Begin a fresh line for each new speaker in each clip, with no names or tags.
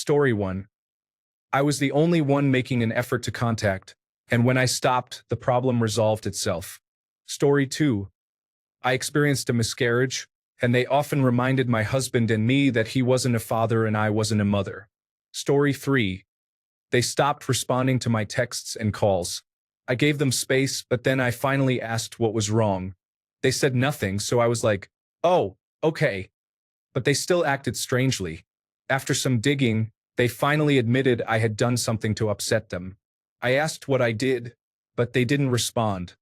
Story 1. I was the only one making an effort to contact, and when I stopped, the problem resolved itself. Story 2. I experienced a miscarriage, and they often reminded my husband and me that he wasn't a father and I wasn't a mother. Story 3. They stopped responding to my texts and calls. I gave them space, but then I finally asked what was wrong. They said nothing, so I was like, oh, okay. But they still acted strangely. After some digging, they finally admitted I had done something to upset them. I asked what I did, but they didn't respond.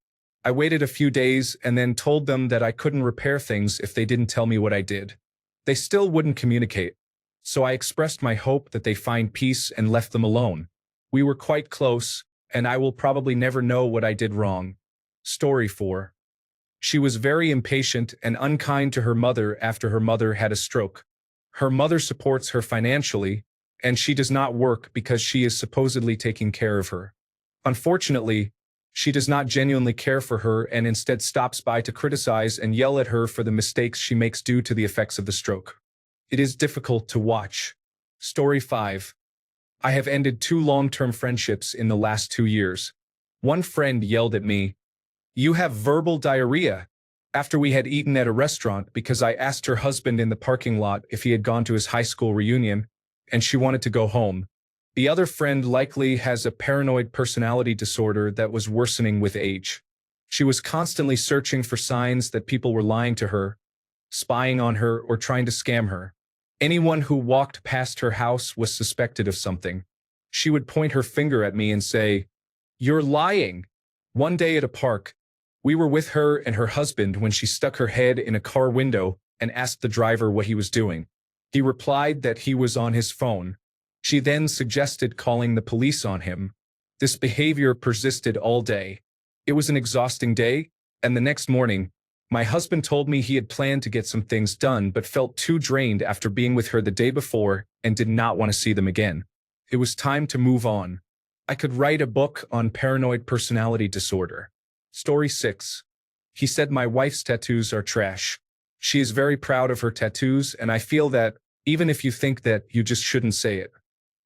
I waited a few days and then told them that I couldn't repair things if they didn't tell me what I did. They still wouldn't communicate, so I expressed my hope that they find peace and left them alone. We were quite close, and I will probably never know what I did wrong. Story 4. She was very impatient and unkind to her mother after her mother had a stroke. Her mother supports her financially, and she does not work because she is supposedly taking care of her. Unfortunately, she does not genuinely care for her and instead stops by to criticize and yell at her for the mistakes she makes due to the effects of the stroke. It is difficult to watch. Story 5. I have ended 2 long-term friendships in the last 2 years. One friend yelled at me, "You have verbal diarrhea," after we had eaten at a restaurant because I asked her husband in the parking lot if he had gone to his high school reunion, and she wanted to go home. The other friend likely has a paranoid personality disorder that was worsening with age. She was constantly searching for signs that people were lying to her, spying on her, or trying to scam her. Anyone who walked past her house was suspected of something. She would point her finger at me and say, "You're lying." One day at a park, we were with her and her husband when she stuck her head in a car window and asked the driver what he was doing. He replied that he was on his phone. She then suggested calling the police on him. This behavior persisted all day. It was an exhausting day, and the next morning, my husband told me he had planned to get some things done but felt too drained after being with her the day before and did not want to see them again. It was time to move on. I could write a book on paranoid personality disorder. Story 6. He said my wife's tattoos are trash. She is very proud of her tattoos, and I feel that, even if you think that, you just shouldn't say it.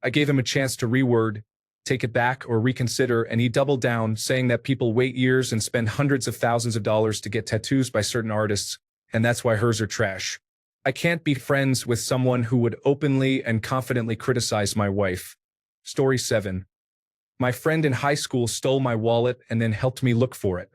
I gave him a chance to reword, take it back, or reconsider, and he doubled down, saying that people wait years and spend hundreds of thousands of dollars to get tattoos by certain artists, and that's why hers are trash. I can't be friends with someone who would openly and confidently criticize my wife. Story 7. My friend in high school stole my wallet and then helped me look for it.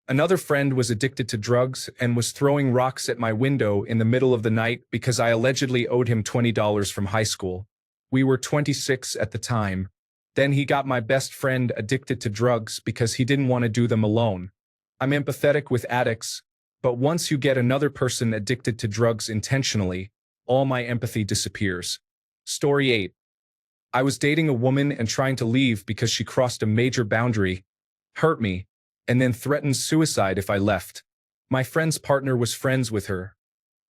Another friend was addicted to drugs and was throwing rocks at my window in the middle of the night because I allegedly owed him $20 from high school. We were 26 at the time. Then he got my best friend addicted to drugs because he didn't want to do them alone. I'm empathetic with addicts, but once you get another person addicted to drugs intentionally, all my empathy disappears. Story 8. I was dating a woman and trying to leave because she crossed a major boundary, hurt me, and then threatened suicide if I left. My friend's partner was friends with her.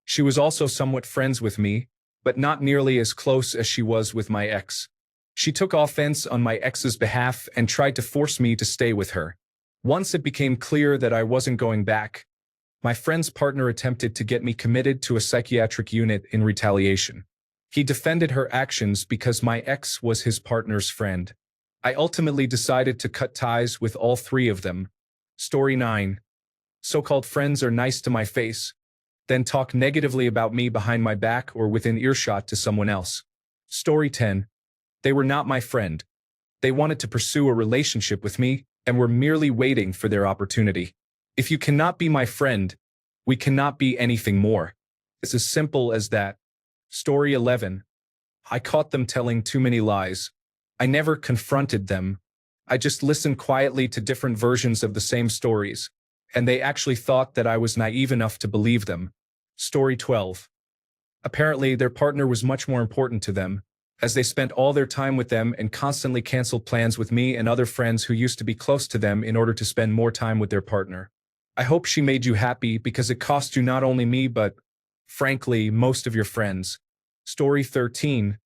She was also somewhat friends with me, but not nearly as close as she was with my ex. She took offense on my ex's behalf and tried to force me to stay with her. Once it became clear that I wasn't going back, my friend's partner attempted to get me committed to a psychiatric unit in retaliation. He defended her actions because my ex was his partner's friend. I ultimately decided to cut ties with all 3 of them. Story 9. So-called friends are nice to my face, then talk negatively about me behind my back or within earshot to someone else. Story 10. They were not my friend. They wanted to pursue a relationship with me and were merely waiting for their opportunity. If you cannot be my friend, we cannot be anything more. It's as simple as that. Story 11. I caught them telling too many lies. I never confronted them. I just listened quietly to different versions of the same stories, and they actually thought that I was naive enough to believe them. Story 12. Apparently, their partner was much more important to them, as they spent all their time with them and constantly canceled plans with me and other friends who used to be close to them in order to spend more time with their partner. I hope she made you happy because it cost you not only me but, frankly, most of your friends. Story 13.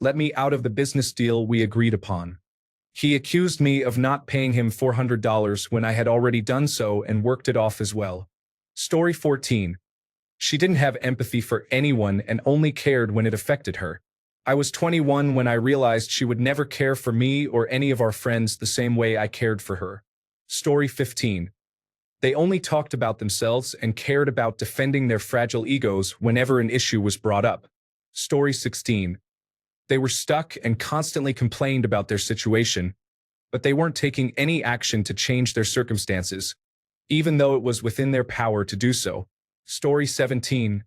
Let me out of the business deal we agreed upon. He accused me of not paying him $400 when I had already done so and worked it off as well. Story 14. She didn't have empathy for anyone and only cared when it affected her. I was 21 when I realized she would never care for me or any of our friends the same way I cared for her. Story 15. They only talked about themselves and cared about defending their fragile egos whenever an issue was brought up. Story 16. They were stuck and constantly complained about their situation, but they weren't taking any action to change their circumstances, even though it was within their power to do so. Story 17.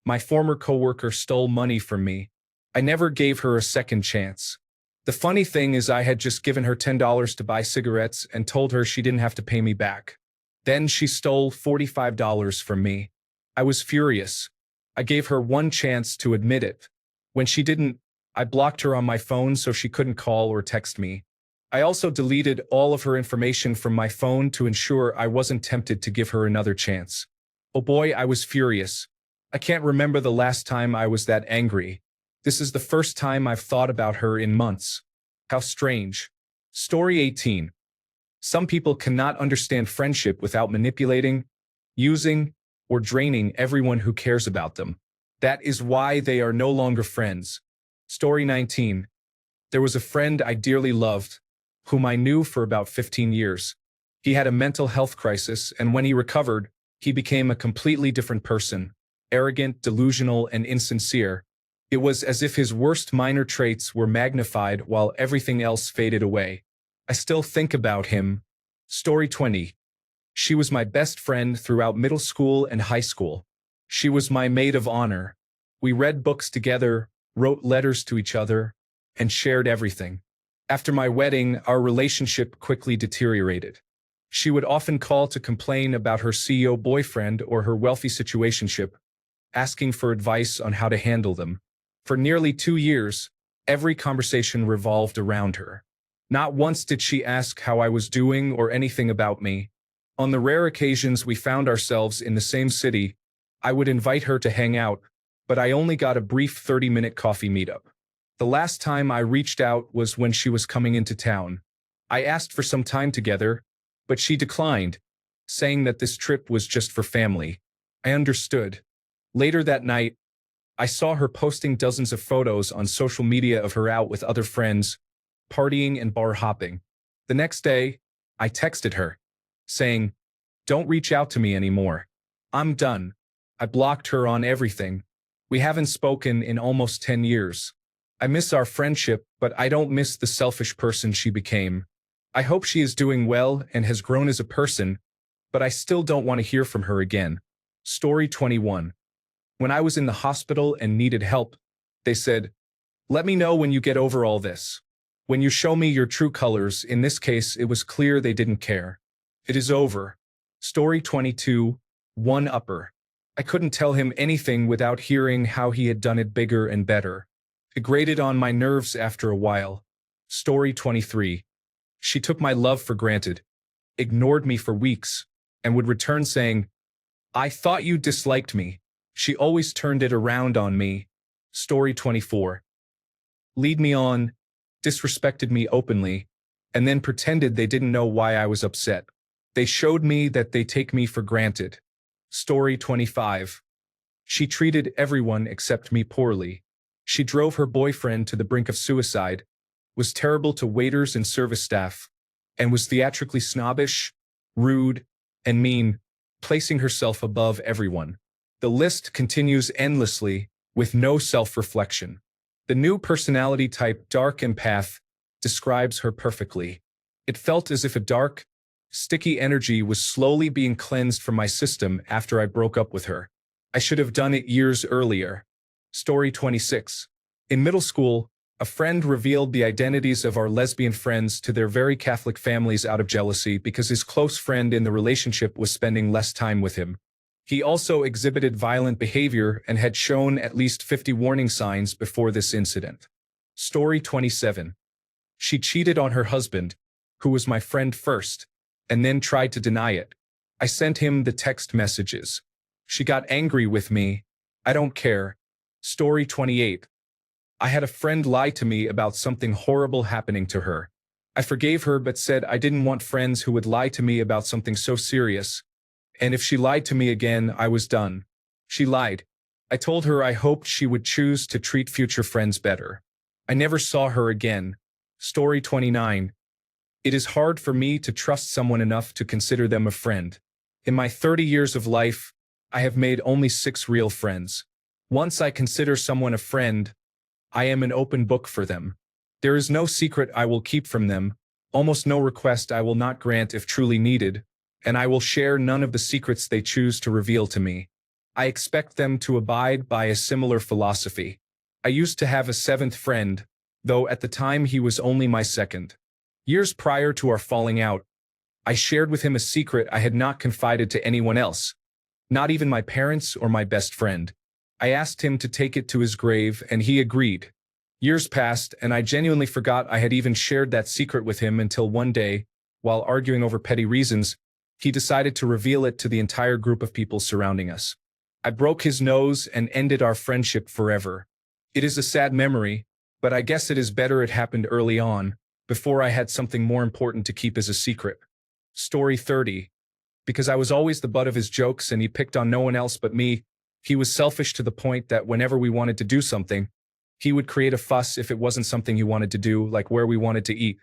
My former coworker stole money from me. I never gave her a second chance. The funny thing is I had just given her $10 to buy cigarettes and told her she didn't have to pay me back. Then she stole $45 from me. I was furious. I gave her one chance to admit it. When she didn't, I blocked her on my phone so she couldn't call or text me. I also deleted all of her information from my phone to ensure I wasn't tempted to give her another chance. Oh boy, I was furious. I can't remember the last time I was that angry. This is the first time I've thought about her in months. How strange. Story 18. Some people cannot understand friendship without manipulating, using, or draining everyone who cares about them. That is why they are no longer friends. Story 19. There was a friend I dearly loved, whom I knew for about 15 years. He had a mental health crisis, and when he recovered, he became a completely different person, arrogant, delusional, and insincere. It was as if his worst minor traits were magnified while everything else faded away. I still think about him. Story 20. She was my best friend throughout middle school and high school. She was my maid of honor. We read books together, wrote letters to each other, and shared everything. After my wedding, our relationship quickly deteriorated. She would often call to complain about her CEO boyfriend or her wealthy situationship, asking for advice on how to handle them. For nearly 2 years, every conversation revolved around her. Not once did she ask how I was doing or anything about me. On the rare occasions we found ourselves in the same city, I would invite her to hang out, but I only got a brief 30-minute coffee meetup. The last time I reached out was when she was coming into town. I asked for some time together, but she declined, saying that this trip was just for family. I understood. Later that night, I saw her posting dozens of photos on social media of her out with other friends, partying and bar hopping. The next day, I texted her, saying, "Don't reach out to me anymore. I'm done." I blocked her on everything. We haven't spoken in almost 10 years. I miss our friendship, but I don't miss the selfish person she became. I hope she is doing well and has grown as a person, but I still don't want to hear from her again. Story 21. When I was in the hospital and needed help, they said, "Let me know when you get over all this. When you show me your true colors." In this case, it was clear they didn't care. It is over. Story 22. One upper. I couldn't tell him anything without hearing how he had done it bigger and better. It grated on my nerves after a while. Story 23. She took my love for granted, ignored me for weeks, and would return saying, "I thought you disliked me." She always turned it around on me. Story 24. Lead me on, disrespected me openly, and then pretended they didn't know why I was upset. They showed me that they take me for granted. Story 25. She treated everyone except me poorly. She drove her boyfriend to the brink of suicide, was terrible to waiters and service staff, and was theatrically snobbish, rude, and mean, placing herself above everyone. The list continues endlessly, with no self-reflection. The new personality type, dark empath, describes her perfectly. It felt as if a dark, sticky energy was slowly being cleansed from my system after I broke up with her. I should have done it years earlier. Story 26. In middle school, a friend revealed the identities of our lesbian friends to their very Catholic families out of jealousy because his close friend in the relationship was spending less time with him. He also exhibited violent behavior and had shown at least 50 warning signs before this incident. Story 27. She cheated on her husband, who was my friend first, and then tried to deny it. I sent him the text messages. She got angry with me. I don't care. Story 28. I had a friend lie to me about something horrible happening to her. I forgave her but said I didn't want friends who would lie to me about something so serious. And if she lied to me again, I was done. She lied. I told her I hoped she would choose to treat future friends better. I never saw her again. Story 29. It is hard for me to trust someone enough to consider them a friend. In my 30 years of life, I have made only 6 real friends. Once I consider someone a friend, I am an open book for them. There is no secret I will keep from them, almost no request I will not grant if truly needed, and I will share none of the secrets they choose to reveal to me. I expect them to abide by a similar philosophy. I used to have a 7th friend, though at the time he was only my 2nd. Years prior to our falling out, I shared with him a secret I had not confided to anyone else, not even my parents or my best friend. I asked him to take it to his grave, and he agreed. Years passed, and I genuinely forgot I had even shared that secret with him until one day, while arguing over petty reasons, he decided to reveal it to the entire group of people surrounding us. I broke his nose and ended our friendship forever. It is a sad memory, but I guess it is better it happened early on, before I had something more important to keep as a secret. Story 30. Because I was always the butt of his jokes and he picked on no one else but me, he was selfish to the point that whenever we wanted to do something, he would create a fuss if it wasn't something he wanted to do, like where we wanted to eat.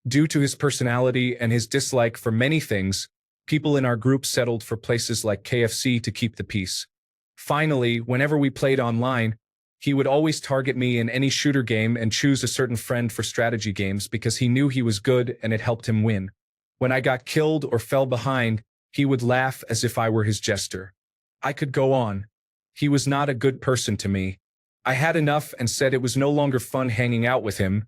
Due to his personality and his dislike for many things, people in our group settled for places like KFC to keep the peace. Finally, whenever we played online, he would always target me in any shooter game and choose a certain friend for strategy games because he knew he was good and it helped him win. When I got killed or fell behind, he would laugh as if I were his jester. I could go on. He was not a good person to me. I had enough and said it was no longer fun hanging out with him,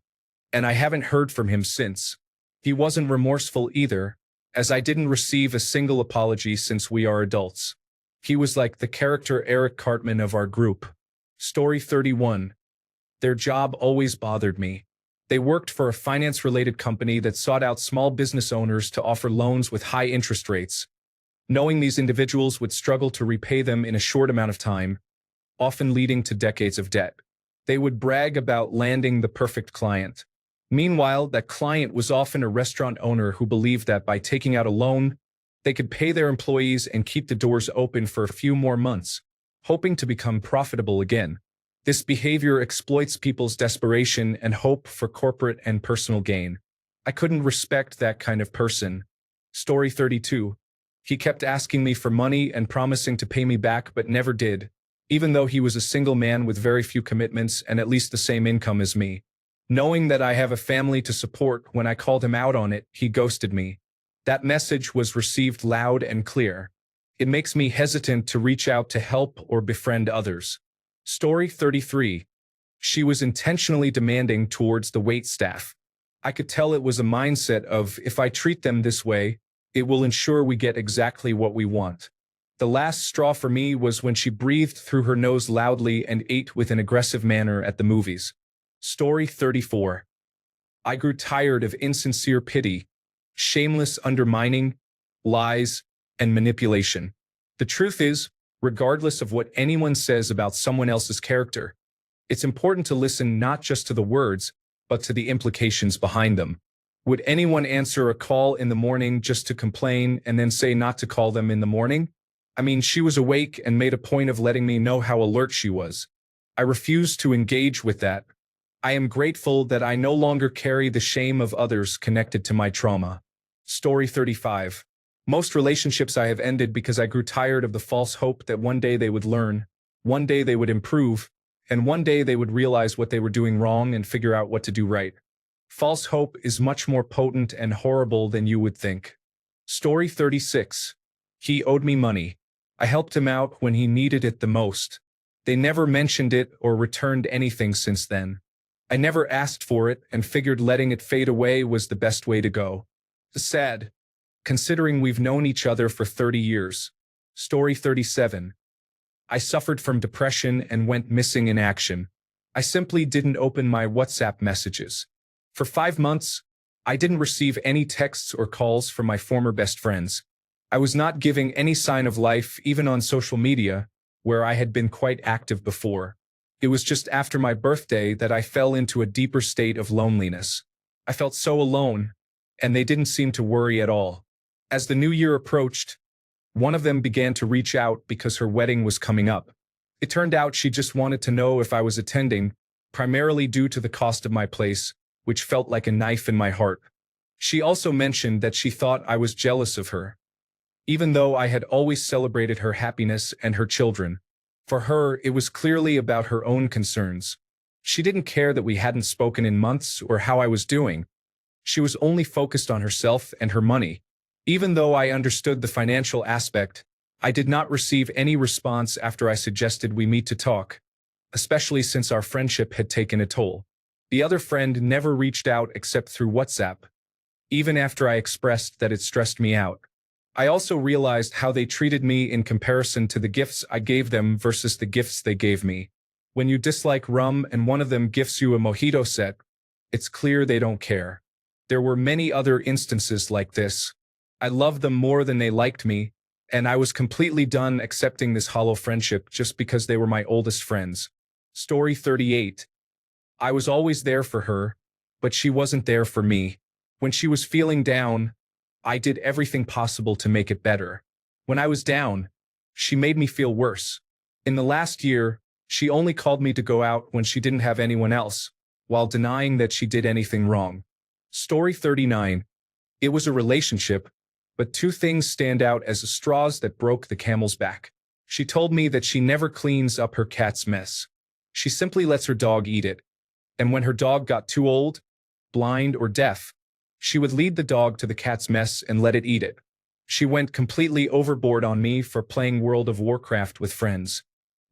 and I haven't heard from him since. He wasn't remorseful either, as I didn't receive a single apology since we are adults. He was like the character Eric Cartman of our group. Story 31. Their job always bothered me. They worked for a finance-related company that sought out small business owners to offer loans with high interest rates. Knowing these individuals would struggle to repay them in a short amount of time, often leading to decades of debt. They would brag about landing the perfect client. Meanwhile, that client was often a restaurant owner who believed that by taking out a loan, they could pay their employees and keep the doors open for a few more months, hoping to become profitable again. This behavior exploits people's desperation and hope for corporate and personal gain. I couldn't respect that kind of person. Story 32. He kept asking me for money and promising to pay me back but never did, even though he was a single man with very few commitments and at least the same income as me. Knowing that I have a family to support, when I called him out on it, he ghosted me. That message was received loud and clear. It makes me hesitant to reach out to help or befriend others. Story 33. She was intentionally demanding towards the wait staff. I could tell it was a mindset of, if I treat them this way, it will ensure we get exactly what we want. The last straw for me was when she breathed through her nose loudly and ate with an aggressive manner at the movies. Story 34. I grew tired of insincere pity, shameless undermining, lies, and manipulation. The truth is, regardless of what anyone says about someone else's character, it's important to listen not just to the words, but to the implications behind them. Would anyone answer a call in the morning just to complain and then say not to call them in the morning? I mean, she was awake and made a point of letting me know how alert she was. I refused to engage with that. I am grateful that I no longer carry the shame of others connected to my trauma. Story 35. Most relationships I have ended because I grew tired of the false hope that one day they would learn, one day they would improve, and one day they would realize what they were doing wrong and figure out what to do right. False hope is much more potent and horrible than you would think. Story 36. He owed me money. I helped him out when he needed it the most. They never mentioned it or returned anything since then. I never asked for it and figured letting it fade away was the best way to go. Sad, considering we've known each other for 30 years. Story 37. I suffered from depression and went missing in action. I simply didn't open my WhatsApp messages. For 5 months, I didn't receive any texts or calls from my former best friends. I was not giving any sign of life, even on social media, where I had been quite active before. It was just after my birthday that I fell into a deeper state of loneliness. I felt so alone, and they didn't seem to worry at all. As the new year approached, one of them began to reach out because her wedding was coming up. It turned out she just wanted to know if I was attending, primarily due to the cost of my place, which felt like a knife in my heart. She also mentioned that she thought I was jealous of her, even though I had always celebrated her happiness and her children. For her, it was clearly about her own concerns. She didn't care that we hadn't spoken in months or how I was doing. She was only focused on herself and her money. Even though I understood the financial aspect, I did not receive any response after I suggested we meet to talk, especially since our friendship had taken a toll. The other friend never reached out except through WhatsApp, even after I expressed that it stressed me out. I also realized how they treated me in comparison to the gifts I gave them versus the gifts they gave me. When you dislike rum and one of them gifts you a mojito set, it's clear they don't care. There were many other instances like this. I loved them more than they liked me, and I was completely done accepting this hollow friendship just because they were my oldest friends. Story 38. I was always there for her, but she wasn't there for me. When she was feeling down, I did everything possible to make it better. When I was down, she made me feel worse. In the last year, she only called me to go out when she didn't have anyone else, while denying that she did anything wrong. Story 39. It was a relationship, but two things stand out as the straws that broke the camel's back. She told me that she never cleans up her cat's mess. She simply lets her dog eat it. And when her dog got too old, blind, or deaf, she would lead the dog to the cat's mess and let it eat it. She went completely overboard on me for playing World of Warcraft with friends.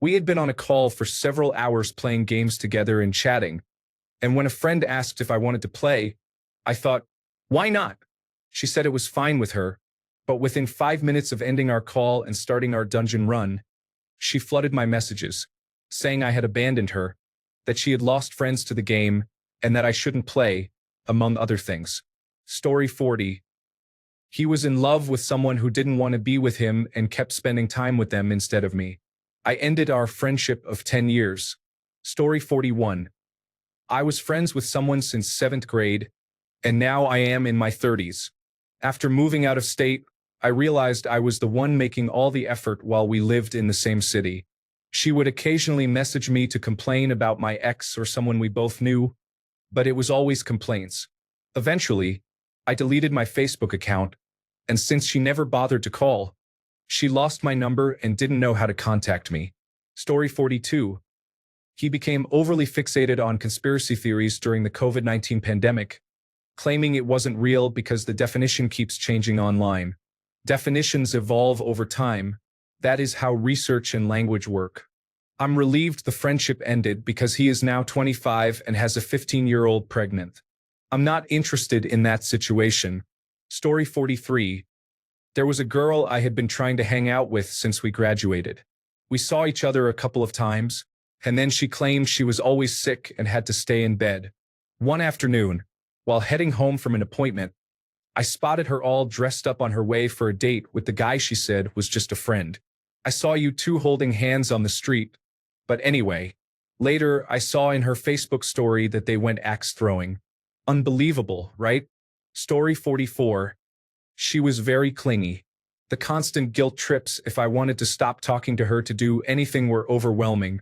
We had been on a call for several hours playing games together and chatting, and when a friend asked if I wanted to play, I thought, why not? She said it was fine with her, but within 5 minutes of ending our call and starting our dungeon run, she flooded my messages, saying I had abandoned her, that she had lost friends to the game, and that I shouldn't play, among other things. Story 40. He was in love with someone who didn't want to be with him and kept spending time with them instead of me. I ended our friendship of 10 years. Story 41. I was friends with someone since 7th grade, and now I am in my 30s. After moving out of state, I realized I was the one making all the effort while we lived in the same city. She would occasionally message me to complain about my ex or someone we both knew, but it was always complaints. Eventually, I deleted my Facebook account, and since she never bothered to call, she lost my number and didn't know how to contact me. Story 42. He became overly fixated on conspiracy theories during the COVID-19 pandemic, claiming it wasn't real because the definition keeps changing online. Definitions evolve over time. That is how research and language work. I'm relieved the friendship ended because he is now 25 and has a 15-year-old pregnant. I'm not interested in that situation. Story 43. There was a girl I had been trying to hang out with since we graduated. We saw each other a couple of times, and then she claimed she was always sick and had to stay in bed. One afternoon, while heading home from an appointment, I spotted her all dressed up on her way for a date with the guy she said was just a friend. I saw you two holding hands on the street, but anyway, later I saw in her Facebook story that they went axe throwing. Unbelievable, right? Story 44. She was very clingy. The constant guilt trips if I wanted to stop talking to her to do anything were overwhelming,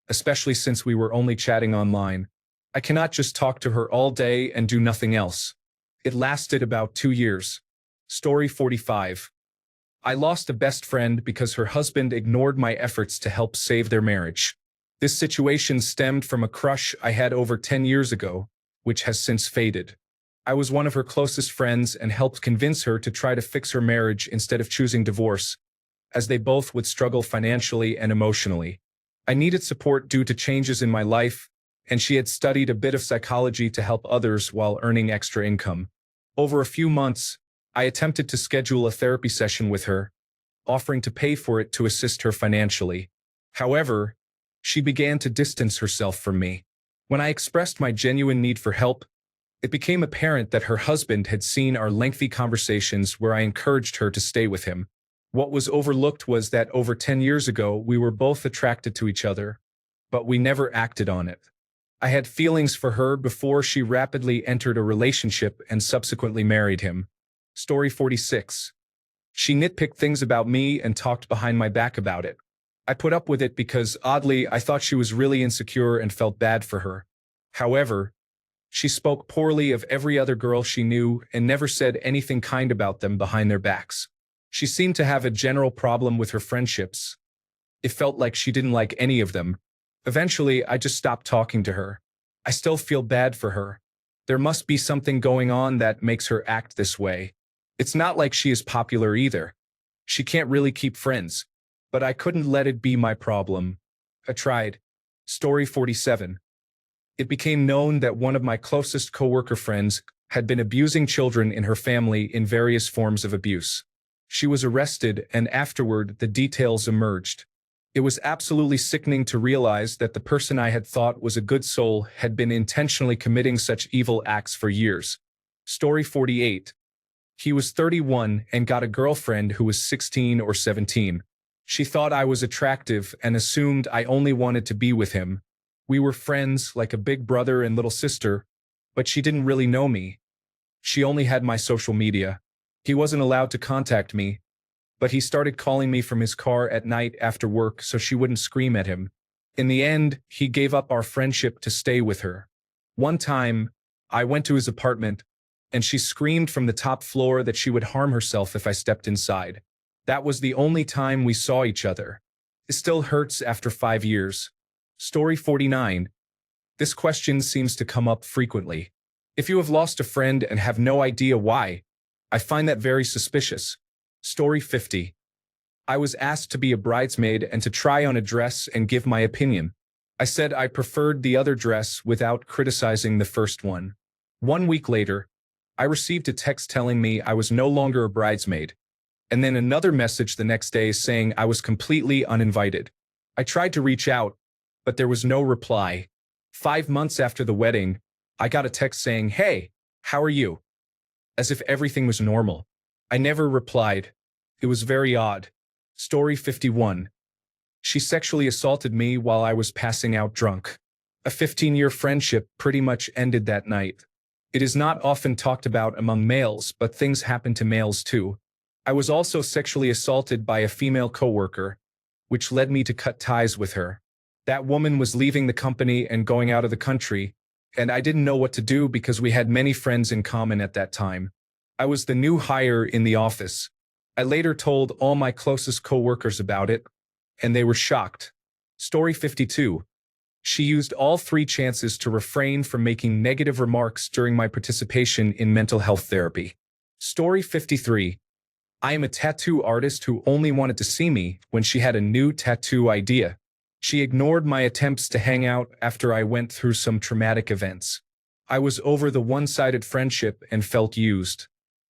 especially since we were only chatting online. I cannot just talk to her all day and do nothing else. It lasted about 2 years. Story 45. I lost a best friend because her husband ignored my efforts to help save their marriage. This situation stemmed from a crush I had over 10 years ago, which has since faded. I was one of her closest friends and helped convince her to try to fix her marriage instead of choosing divorce, as they both would struggle financially and emotionally. I needed support due to changes in my life, and she had studied a bit of psychology to help others while earning extra income. Over a few months, I attempted to schedule a therapy session with her, offering to pay for it to assist her financially. However, she began to distance herself from me. When I expressed my genuine need for help, it became apparent that her husband had seen our lengthy conversations where I encouraged her to stay with him. What was overlooked was that over 10 years ago, we were both attracted to each other, but we never acted on it. I had feelings for her before she rapidly entered a relationship and subsequently married him. Story 46. She nitpicked things about me and talked behind my back about it. I put up with it because, oddly, I thought she was really insecure and felt bad for her. However, she spoke poorly of every other girl she knew and never said anything kind about them behind their backs. She seemed to have a general problem with her friendships. It felt like she didn't like any of them. Eventually, I just stopped talking to her. I still feel bad for her. There must be something going on that makes her act this way. It's not like she is popular either. She can't really keep friends. But I couldn't let it be my problem. I tried. Story 47. It became known that one of my closest coworker friends had been abusing children in her family in various forms of abuse. She was arrested, and afterward, the details emerged. It was absolutely sickening to realize that the person I had thought was a good soul had been intentionally committing such evil acts for years. Story 48. He was 31 and got a girlfriend who was 16 or 17. She thought I was attractive and assumed I only wanted to be with him. We were friends, like a big brother and little sister, but she didn't really know me. She only had my social media. He wasn't allowed to contact me, but he started calling me from his car at night after work so she wouldn't scream at him. In the end, he gave up our friendship to stay with her. One time, I went to his apartment, and she screamed from the top floor that she would harm herself if I stepped inside. That was the only time we saw each other. It still hurts after 5 years. Story 49. This question seems to come up frequently. If you have lost a friend and have no idea why, I find that very suspicious. Story 50. I was asked to be a bridesmaid and to try on a dress and give my opinion. I said I preferred the other dress without criticizing the first one. 1 week later, I received a text telling me I was no longer a bridesmaid, and then another message the next day saying I was completely uninvited. I tried to reach out, but there was no reply. 5 months after the wedding, I got a text saying, "Hey, how are you?" As if everything was normal. I never replied. It was very odd. Story 51. She sexually assaulted me while I was passing out drunk. A 15-year friendship pretty much ended that night. It is not often talked about among males, but things happen to males too. I was also sexually assaulted by a female coworker, which led me to cut ties with her. That woman was leaving the company and going out of the country, and I didn't know what to do because we had many friends in common at that time. I was the new hire in the office. I later told all my closest coworkers about it, and they were shocked. Story 52. She used all 3 chances to refrain from making negative remarks during my participation in mental health therapy. Story 53. I am a tattoo artist who only wanted to see me when she had a new tattoo idea. She ignored my attempts to hang out after I went through some traumatic events. I was over the one-sided friendship and felt used.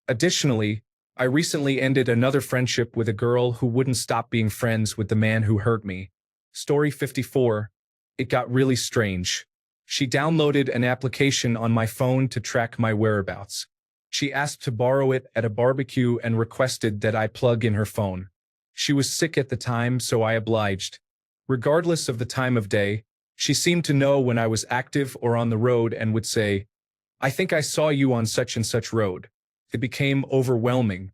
Additionally, I recently ended another friendship with a girl who wouldn't stop being friends with the man who hurt me. Story 54. It got really strange. She downloaded an application on my phone to track my whereabouts. She asked to borrow it at a barbecue and requested that I plug in her phone. She was sick at the time, so I obliged. Regardless of the time of day, she seemed to know when I was active or on the road and would say, "I think I saw you on such and such road." It became overwhelming.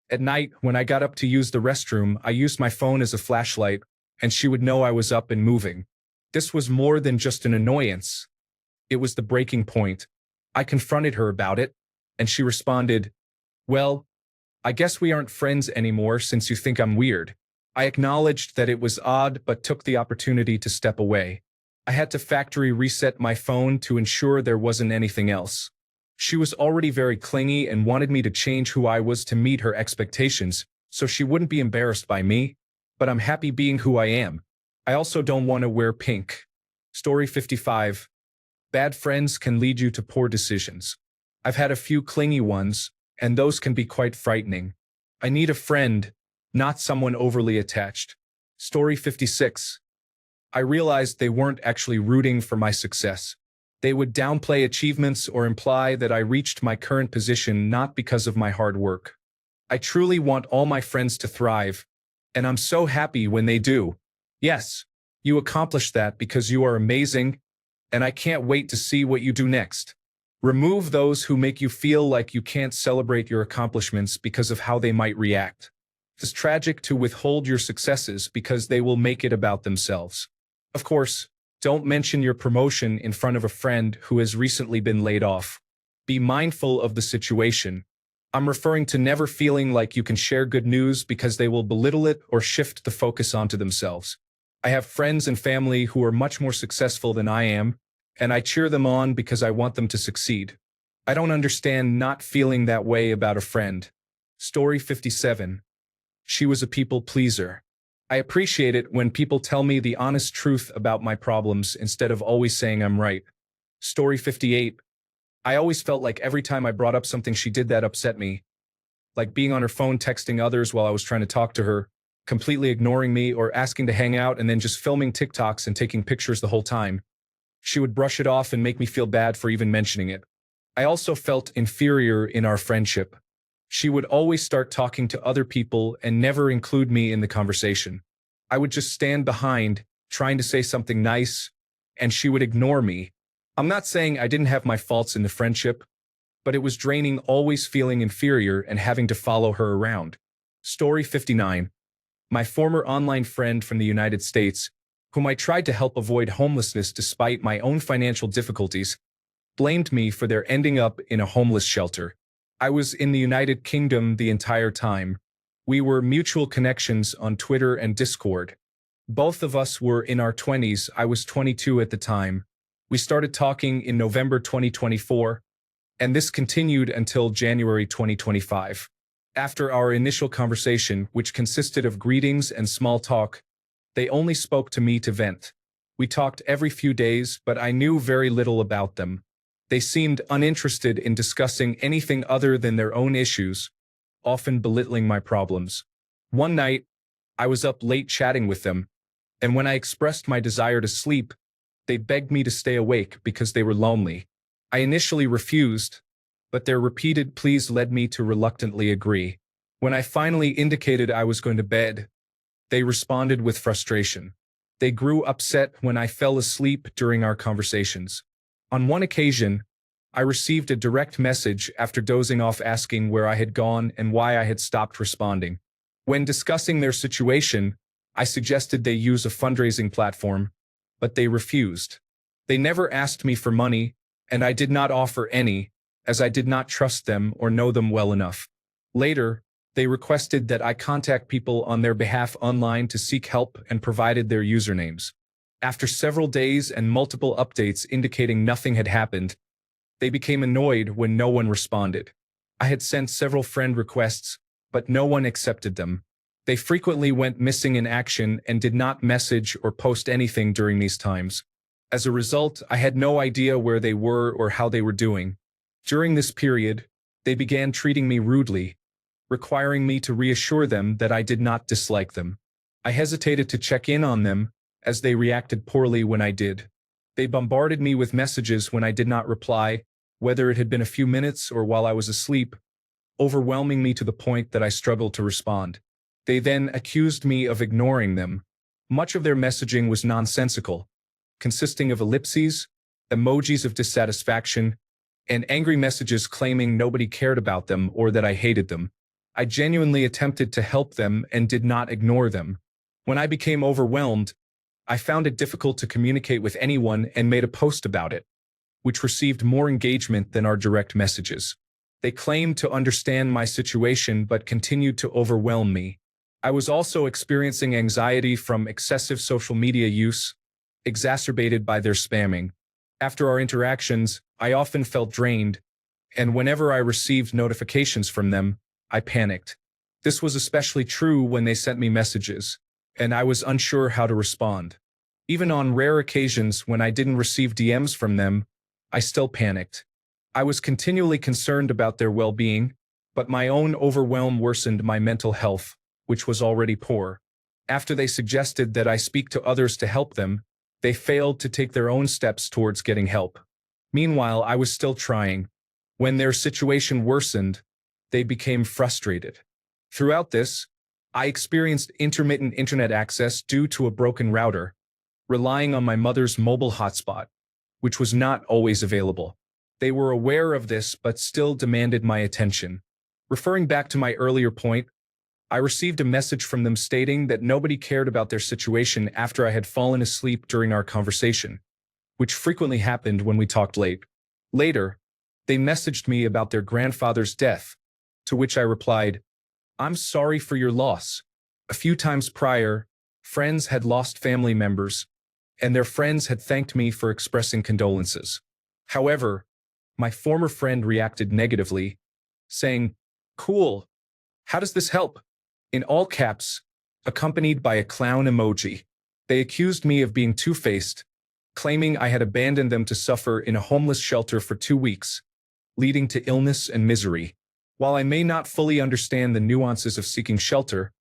At night, when I got up to use the restroom, I used my phone as a flashlight, and she would know I was up and moving. This was more than just an annoyance. It was the breaking point. I confronted her about it, and she responded, "Well, I guess we aren't friends anymore since you think I'm weird." I acknowledged that it was odd but took the opportunity to step away. I had to factory reset my phone to ensure there wasn't anything else. She was already very clingy and wanted me to change who I was to meet her expectations, so she wouldn't be embarrassed by me, but I'm happy being who I am. I also don't want to wear pink. Story 55. Bad friends can lead you to poor decisions. I've had a few clingy ones, and those can be quite frightening. I need a friend, not someone overly attached. Story 56. I realized they weren't actually rooting for my success. They would downplay achievements or imply that I reached my current position not because of my hard work. I truly want all my friends to thrive, and I'm so happy when they do. Yes, you accomplished that because you are amazing, and I can't wait to see what you do next. Remove those who make you feel like you can't celebrate your accomplishments because of how they might react. It's tragic to withhold your successes because they will make it about themselves. Of course, don't mention your promotion in front of a friend who has recently been laid off. Be mindful of the situation. I'm referring to never feeling like you can share good news because they will belittle it or shift the focus onto themselves. I have friends and family who are much more successful than I am, and I cheer them on because I want them to succeed. I don't understand not feeling that way about a friend. Story 57. She was a people pleaser. I appreciate it when people tell me the honest truth about my problems instead of always saying I'm right. Story 58. I always felt like every time I brought up something she did that upset me, like being on her phone texting others while I was trying to talk to her, completely ignoring me, or asking to hang out and then just filming TikToks and taking pictures the whole time. She would brush it off and make me feel bad for even mentioning it. I also felt inferior in our friendship. She would always start talking to other people and never include me in the conversation. I would just stand behind, trying to say something nice, and she would ignore me. I'm not saying I didn't have my faults in the friendship, but it was draining always feeling inferior and having to follow her around. Story 59. My former online friend from the United States, whom I tried to help avoid homelessness despite my own financial difficulties, blamed me for their ending up in a homeless shelter. I was in the United Kingdom the entire time. We were mutual connections on Twitter and Discord. Both of us were in our 20s. I was 22 at the time. We started talking in November 2024, and this continued until January 2025. After our initial conversation, which consisted of greetings and small talk, they only spoke to me to vent. We talked every few days, but I knew very little about them. They seemed uninterested in discussing anything other than their own issues, often belittling my problems. One night, I was up late chatting with them, and when I expressed my desire to sleep, they begged me to stay awake because they were lonely. I initially refused, but their repeated pleas led me to reluctantly agree. When I finally indicated I was going to bed, they responded with frustration. They grew upset when I fell asleep during our conversations. On one occasion, I received a direct message after dozing off asking where I had gone and why I had stopped responding. When discussing their situation, I suggested they use a fundraising platform, but they refused. They never asked me for money, and I did not offer any, as I did not trust them or know them well enough. Later, they requested that I contact people on their behalf online to seek help and provided their usernames. After several days and multiple updates indicating nothing had happened, they became annoyed when no one responded. I had sent several friend requests, but no one accepted them. They frequently went missing in action and did not message or post anything during these times. As a result, I had no idea where they were or how they were doing. During this period, they began treating me rudely, requiring me to reassure them that I did not dislike them. I hesitated to check in on them, as they reacted poorly when I did. They bombarded me with messages when I did not reply, whether it had been a few minutes or while I was asleep, overwhelming me to the point that I struggled to respond. They then accused me of ignoring them. Much of their messaging was nonsensical, consisting of ellipses, emojis of dissatisfaction, and angry messages claiming nobody cared about them or that I hated them. I genuinely attempted to help them and did not ignore them. When I became overwhelmed, I found it difficult to communicate with anyone and made a post about it, which received more engagement than our direct messages. They claimed to understand my situation but continued to overwhelm me. I was also experiencing anxiety from excessive social media use, exacerbated by their spamming. After our interactions, I often felt drained, and whenever I received notifications from them, I panicked. This was especially true when they sent me messages, and I was unsure how to respond. Even on rare occasions when I didn't receive DMs from them, I still panicked. I was continually concerned about their well-being, but my own overwhelm worsened my mental health, which was already poor. After they suggested that I speak to others to help them, they failed to take their own steps towards getting help. Meanwhile, I was still trying. When their situation worsened, they became frustrated. Throughout this, I experienced intermittent internet access due to a broken router, relying on my mother's mobile hotspot, which was not always available. They were aware of this but still demanded my attention. Referring back to my earlier point, I received a message from them stating that nobody cared about their situation after I had fallen asleep during our conversation, which frequently happened when we talked late. Later, they messaged me about their grandfather's death, to which I replied, "I'm sorry for your loss." A few times prior, friends had lost family members, and their friends had thanked me for expressing condolences. However, my former friend reacted negatively, saying, "Cool, how does this help?" In all caps, accompanied by a clown emoji. They accused me of being two-faced, claiming I had abandoned them to suffer in a homeless shelter for 2 weeks, leading to illness and misery. While I may not fully understand the nuances of seeking shelter,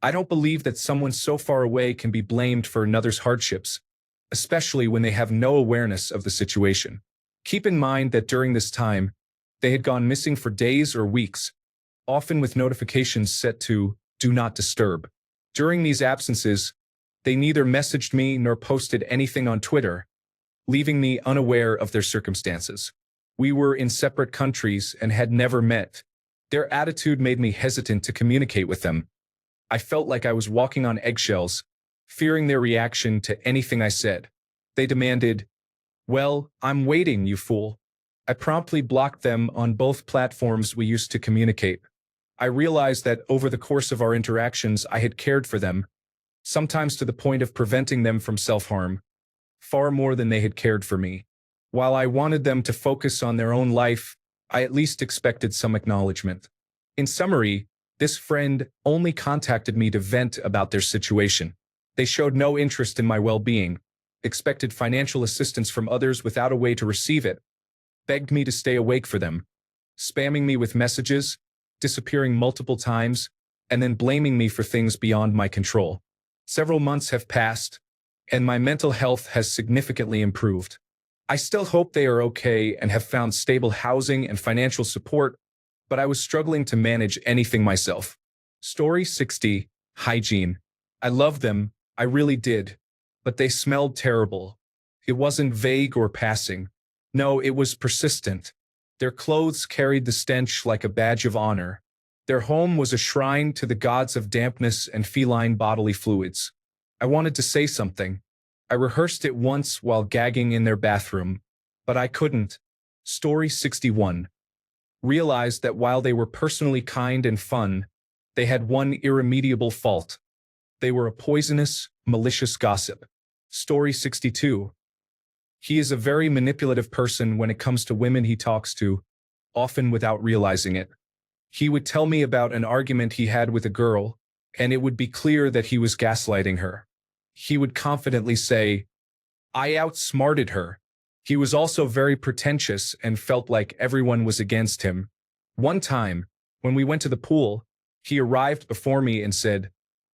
I don't believe that someone so far away can be blamed for another's hardships, especially when they have no awareness of the situation. Keep in mind that during this time, they had gone missing for days or weeks, often with notifications set to "Do Not Disturb." During these absences, they neither messaged me nor posted anything on Twitter, leaving me unaware of their circumstances. We were in separate countries and had never met. Their attitude made me hesitant to communicate with them. I felt like I was walking on eggshells, fearing their reaction to anything I said. They demanded, "Well, I'm waiting, you fool." I promptly blocked them on both platforms we used to communicate. I realized that over the course of our interactions, I had cared for them, sometimes to the point of preventing them from self-harm, far more than they had cared for me. While I wanted them to focus on their own life, I at least expected some acknowledgement. In summary, this friend only contacted me to vent about their situation. They showed no interest in my well-being, expected financial assistance from others without a way to receive it, begged me to stay awake for them, spamming me with messages, disappearing multiple times, and then blaming me for things beyond my control. Several months have passed, and my mental health has significantly improved. I still hope they are okay and have found stable housing and financial support, but I was struggling to manage anything myself. Story 60, Hygiene. I loved them, I really did, but they smelled terrible. It wasn't vague or passing. No, it was persistent. Their clothes carried the stench like a badge of honor. Their home was a shrine to the gods of dampness and feline bodily fluids. I wanted to say something. I rehearsed it once while gagging in their bathroom, but I couldn't. Story 61. Realized that while they were personally kind and fun, they had one irremediable fault. They were a poisonous, malicious gossip. Story 62. He is a very manipulative person when it comes to women he talks to, often without realizing it. He would tell me about an argument he had with a girl, and it would be clear that he was gaslighting her. He would confidently say, "I outsmarted her." He was also very pretentious and felt like everyone was against him. One time, when we went to the pool, he arrived before me and said,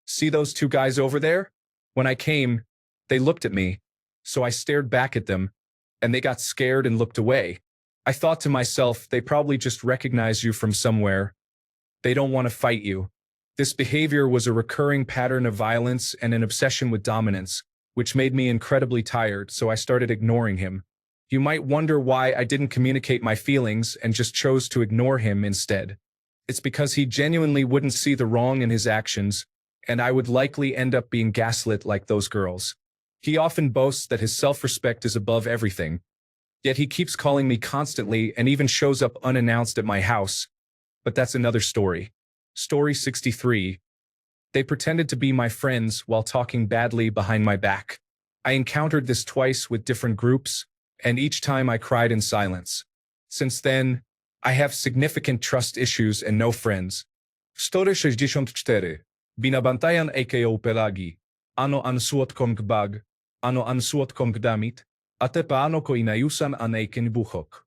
"See those two guys over there?" When I came, they looked at me, so I stared back at them, and they got scared and looked away. I thought to myself, they probably just recognize you from somewhere. They don't want to fight you. This behavior was a recurring pattern of violence and an obsession with dominance, which made me incredibly tired, so I started ignoring him. You might wonder why I didn't communicate my feelings and just chose to ignore him instead. It's because he genuinely wouldn't see the wrong in his actions, and I would likely end up being gaslit like those girls. He often boasts that his self-respect is above everything, yet he keeps calling me constantly and even shows up unannounced at my house. But that's another story. Story 63. They pretended to be my friends while talking badly behind my back. I encountered this twice with different groups, and each time I cried in silence. Since then, I have significant trust issues and no friends. Story 64. Binabantayan AKO pelagi. Ano ang suot kong bag? Ano ang suot kong damit? Ate paano ko inayusan ang aking buhok?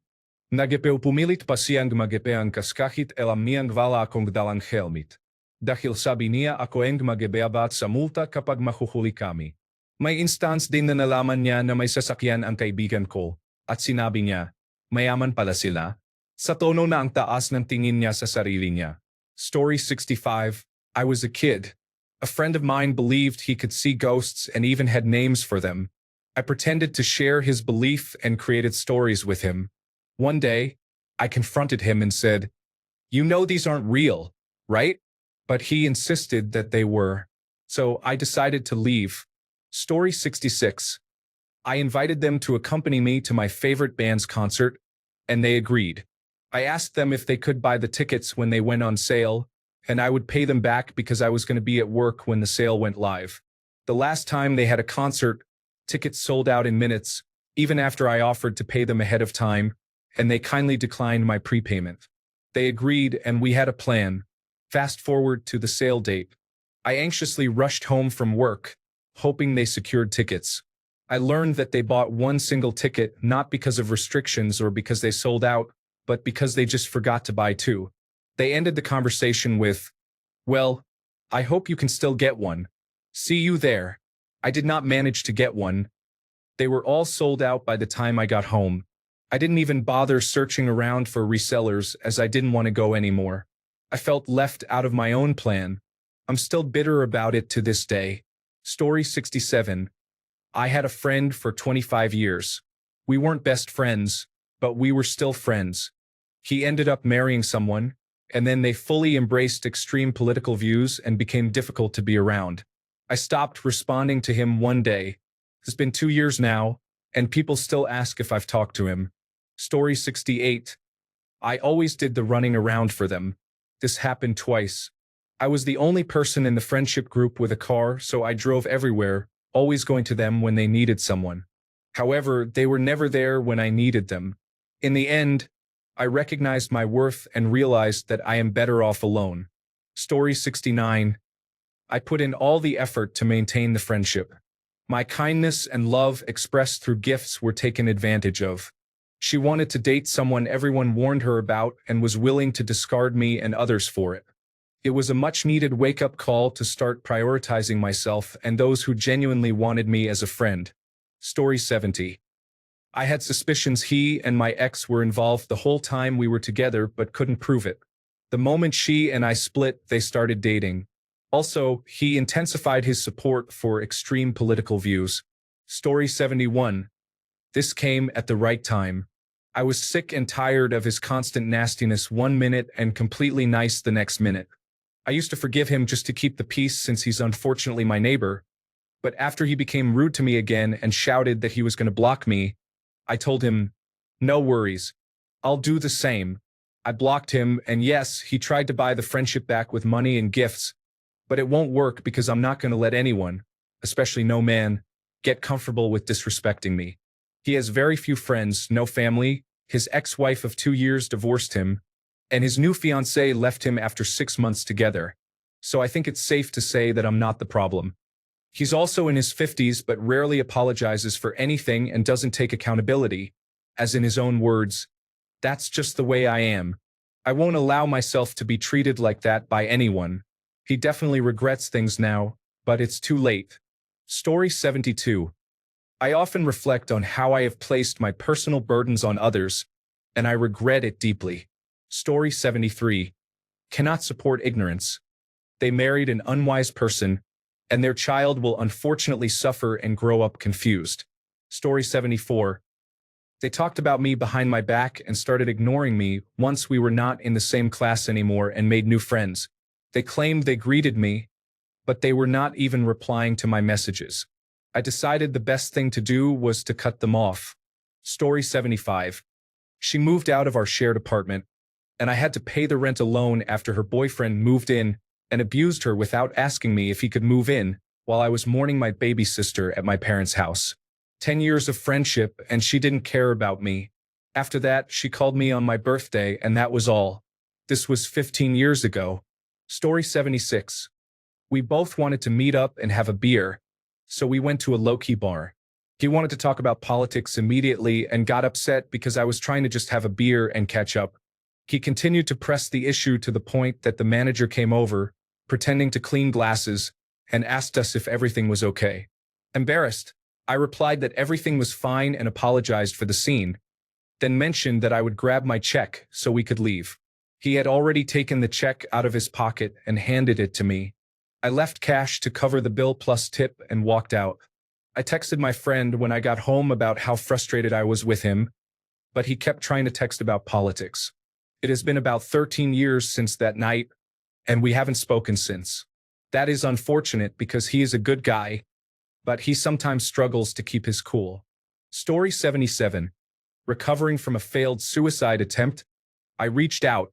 Nagepew pumilit pa siyang magepeang kaskahit elam niyang wala akong dalang helmet. Dahil sabi niya ako ang magebeabat sa multa kapag mahuhuli kami. May instance din na nalaman niya na may sasakyan ang kaibigan ko, at sinabi niya, mayaman pala sila. Sa tono na ang taas ng tingin niya sa sarili niya. Story 65. I was a kid. A friend of mine believed he could see ghosts and even had names for them. I pretended to share his belief and created stories with him. One day, I confronted him and said, "You know these aren't real, right?" but he insisted that they were. So I decided to leave. Story 66. I invited them to accompany me to my favorite band's concert, and they agreed. I asked them if they could buy the tickets when they went on sale, and I would pay them back because I was going to be at work when the sale went live. The last time they had a concert, tickets sold out in minutes, even after I offered to pay them ahead of time, and they kindly declined my prepayment. They agreed, and we had a plan. Fast forward to the sale date. I anxiously rushed home from work, hoping they secured tickets. I learned that they bought one single ticket not because of restrictions or because they sold out, but because they just forgot to buy two. They ended the conversation with, "Well, I hope you can still get one. See you there." I did not manage to get one. They were all sold out by the time I got home. I didn't even bother searching around for resellers as I didn't want to go anymore. I felt left out of my own plan. I'm still bitter about it to this day. Story 67. I had a friend for 25 years. We weren't best friends, but we were still friends. He ended up marrying someone, and then they fully embraced extreme political views and became difficult to be around. I stopped responding to him one day. It's been 2 years now, and people still ask if I've talked to him. Story 68. I always did the running around for them. This happened twice. I was the only person in the friendship group with a car, so I drove everywhere, always going to them when they needed someone. However, they were never there when I needed them. In the end, I recognized my worth and realized that I am better off alone. Story 69. I put in all the effort to maintain the friendship. My kindness and love expressed through gifts were taken advantage of. She wanted to date someone everyone warned her about and was willing to discard me and others for it. It was a much-needed wake-up call to start prioritizing myself and those who genuinely wanted me as a friend. Story 70. I had suspicions he and my ex were involved the whole time we were together but couldn't prove it. The moment she and I split, they started dating. Also, he intensified his support for extreme political views. Story 71. This came at the right time. I was sick and tired of his constant nastiness one minute and completely nice the next minute. I used to forgive him just to keep the peace since he's unfortunately my neighbor. But after he became rude to me again and shouted that he was going to block me, I told him, "No worries. I'll do the same." I blocked him, and yes, he tried to buy the friendship back with money and gifts, but it won't work because I'm not going to let anyone, especially no man, get comfortable with disrespecting me. He has very few friends, no family, his ex-wife of 2 years divorced him, and his new fiancée left him after 6 months together. So I think it's safe to say that I'm not the problem. He's also in his 50s but rarely apologizes for anything and doesn't take accountability. As in his own words, "That's just the way I am. I won't allow myself to be treated like that by anyone." He definitely regrets things now, but it's too late. Story 72. I often reflect on how I have placed my personal burdens on others, and I regret it deeply. Story 73. Cannot support ignorance. They married an unwise person, and their child will unfortunately suffer and grow up confused. Story 74. They talked about me behind my back and started ignoring me once we were not in the same class anymore and made new friends. They claimed they greeted me, but they were not even replying to my messages. I decided the best thing to do was to cut them off. Story 75. She moved out of our shared apartment, and I had to pay the rent alone after her boyfriend moved in and abused her without asking me if he could move in while I was mourning my baby sister at my parents' house. 10 years of friendship, and she didn't care about me. After that, she called me on my birthday, and that was all. This was 15 years ago. Story 76. We both wanted to meet up and have a beer, so we went to a low-key bar. He wanted to talk about politics immediately and got upset because I was trying to just have a beer and catch up. He continued to press the issue to the point that the manager came over, pretending to clean glasses, and asked us if everything was okay. Embarrassed, I replied that everything was fine and apologized for the scene, then mentioned that I would grab my check so we could leave. He had already taken the check out of his pocket and handed it to me. I left cash to cover the bill plus tip and walked out. I texted my friend when I got home about how frustrated I was with him, but he kept trying to text about politics. It has been about 13 years since that night, and we haven't spoken since. That is unfortunate because he is a good guy, but he sometimes struggles to keep his cool. Story 77. Recovering from a failed suicide attempt, I reached out,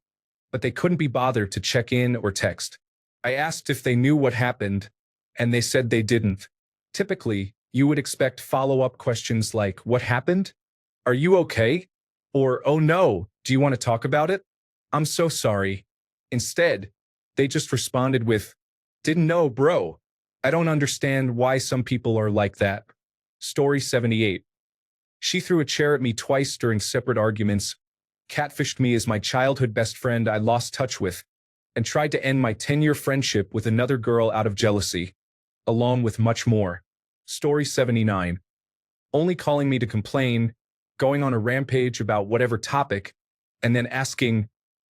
but they couldn't be bothered to check in or text. I asked if they knew what happened, and they said they didn't. Typically, you would expect follow-up questions like, "What happened? Are you okay?" Or, "Oh no, do you want to talk about it? I'm so sorry." Instead, they just responded with, "Didn't know, bro." I don't understand why some people are like that. Story 78. She threw a chair at me twice during separate arguments, catfished me as my childhood best friend I lost touch with, and tried to end my 10-year friendship with another girl out of jealousy, along with much more. Story 79. Only calling me to complain, going on a rampage about whatever topic, and then asking,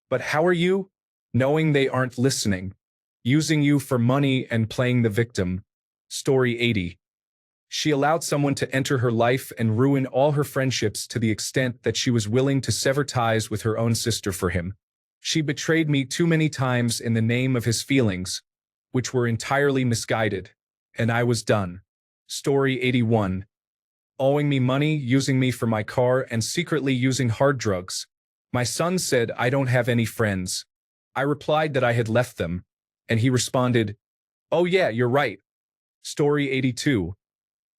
"But how are you?" knowing they aren't listening, using you for money and playing the victim. Story 80. She allowed someone to enter her life and ruin all her friendships to the extent that she was willing to sever ties with her own sister for him. She betrayed me too many times in the name of his feelings, which were entirely misguided, and I was done. Story 81. Owing me money, using me for my car, and secretly using hard drugs. My son said I don't have any friends. I replied that I had left them, and he responded, "Oh yeah, you're right." Story 82.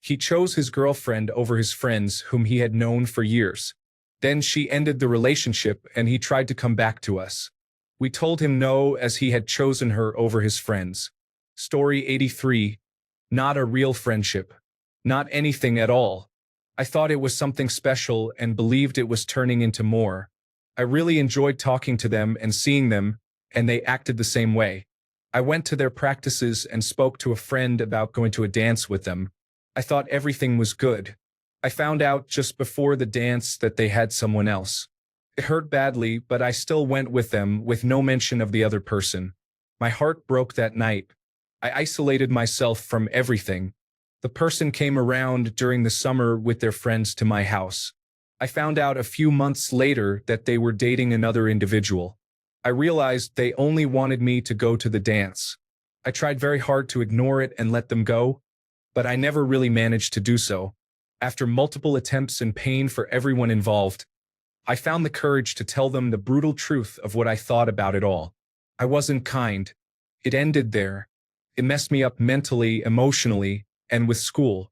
He chose his girlfriend over his friends whom he had known for years. Then she ended the relationship and he tried to come back to us. We told him no as he had chosen her over his friends. Story 83. Not a real friendship. Not anything at all. I thought it was something special and believed it was turning into more. I really enjoyed talking to them and seeing them, and they acted the same way. I went to their practices and spoke to a friend about going to a dance with them. I thought everything was good. I found out just before the dance that they had someone else. It hurt badly, but I still went with them with no mention of the other person. My heart broke that night. I isolated myself from everything. The person came around during the summer with their friends to my house. I found out a few months later that they were dating another individual. I realized they only wanted me to go to the dance. I tried very hard to ignore it and let them go, but I never really managed to do so. After multiple attempts and pain for everyone involved, I found the courage to tell them the brutal truth of what I thought about it all. I wasn't kind. It ended there. It messed me up mentally, emotionally, and with school.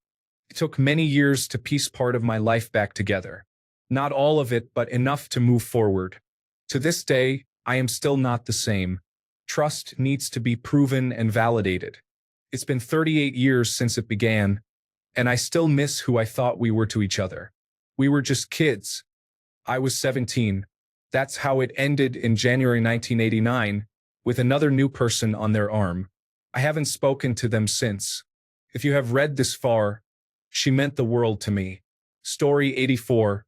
It took many years to piece part of my life back together. Not all of it, but enough to move forward. To this day, I am still not the same. Trust needs to be proven and validated. It's been 38 years since it began, and I still miss who I thought we were to each other. We were just kids. I was 17. That's how it ended in January 1989, with another new person on their arm. I haven't spoken to them since. If you have read this far, she meant the world to me. Story 84.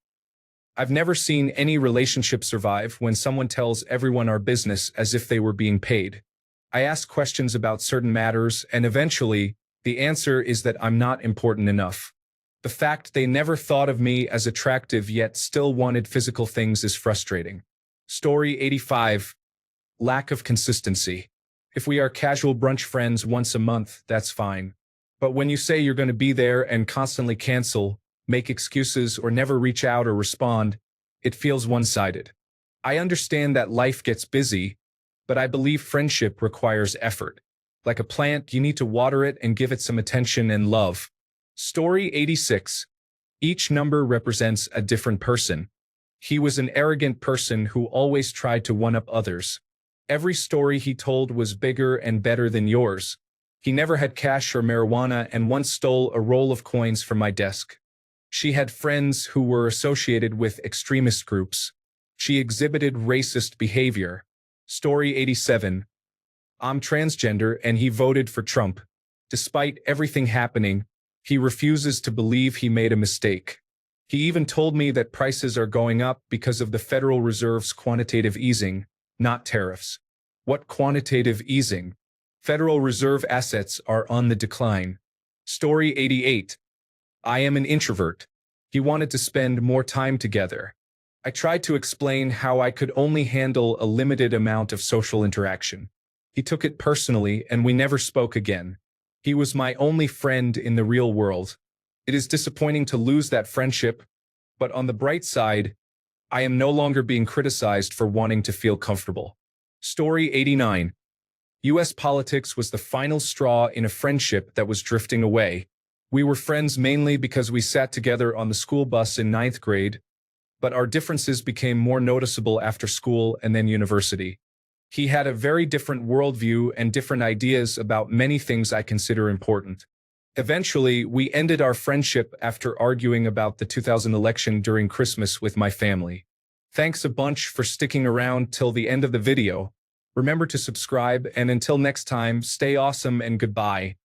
I've never seen any relationship survive when someone tells everyone our business as if they were being paid. I ask questions about certain matters, and eventually, the answer is that I'm not important enough. The fact they never thought of me as attractive yet still wanted physical things is frustrating. Story 85. Lack of consistency. If we are casual brunch friends once a month, that's fine. But when you say you're going to be there and constantly cancel, make excuses, or never reach out or respond, it feels one-sided. I understand that life gets busy, but I believe friendship requires effort. Like a plant, you need to water it and give it some attention and love. Story 86. Each number represents a different person. He was an arrogant person who always tried to one-up others. Every story he told was bigger and better than yours. He never had cash or marijuana and once stole a roll of coins from my desk. She had friends who were associated with extremist groups. She exhibited racist behavior. Story 87. I'm transgender and he voted for Trump. Despite everything happening, he refuses to believe he made a mistake. He even told me that prices are going up because of the Federal Reserve's quantitative easing, not tariffs. What quantitative easing? Federal Reserve assets are on the decline. Story 88. I am an introvert. He wanted to spend more time together. I tried to explain how I could only handle a limited amount of social interaction. He took it personally and we never spoke again. He was my only friend in the real world. It is disappointing to lose that friendship, but on the bright side, I am no longer being criticized for wanting to feel comfortable. Story 89. US politics was the final straw in a friendship that was drifting away. We were friends mainly because we sat together on the school bus in ninth grade, but our differences became more noticeable after school and then university. He had a very different worldview and different ideas about many things I consider important. Eventually, we ended our friendship after arguing about the 2000 election during Christmas with my family. Thanks a bunch for sticking around till the end of the video. Remember to subscribe, and until next time, stay awesome and goodbye.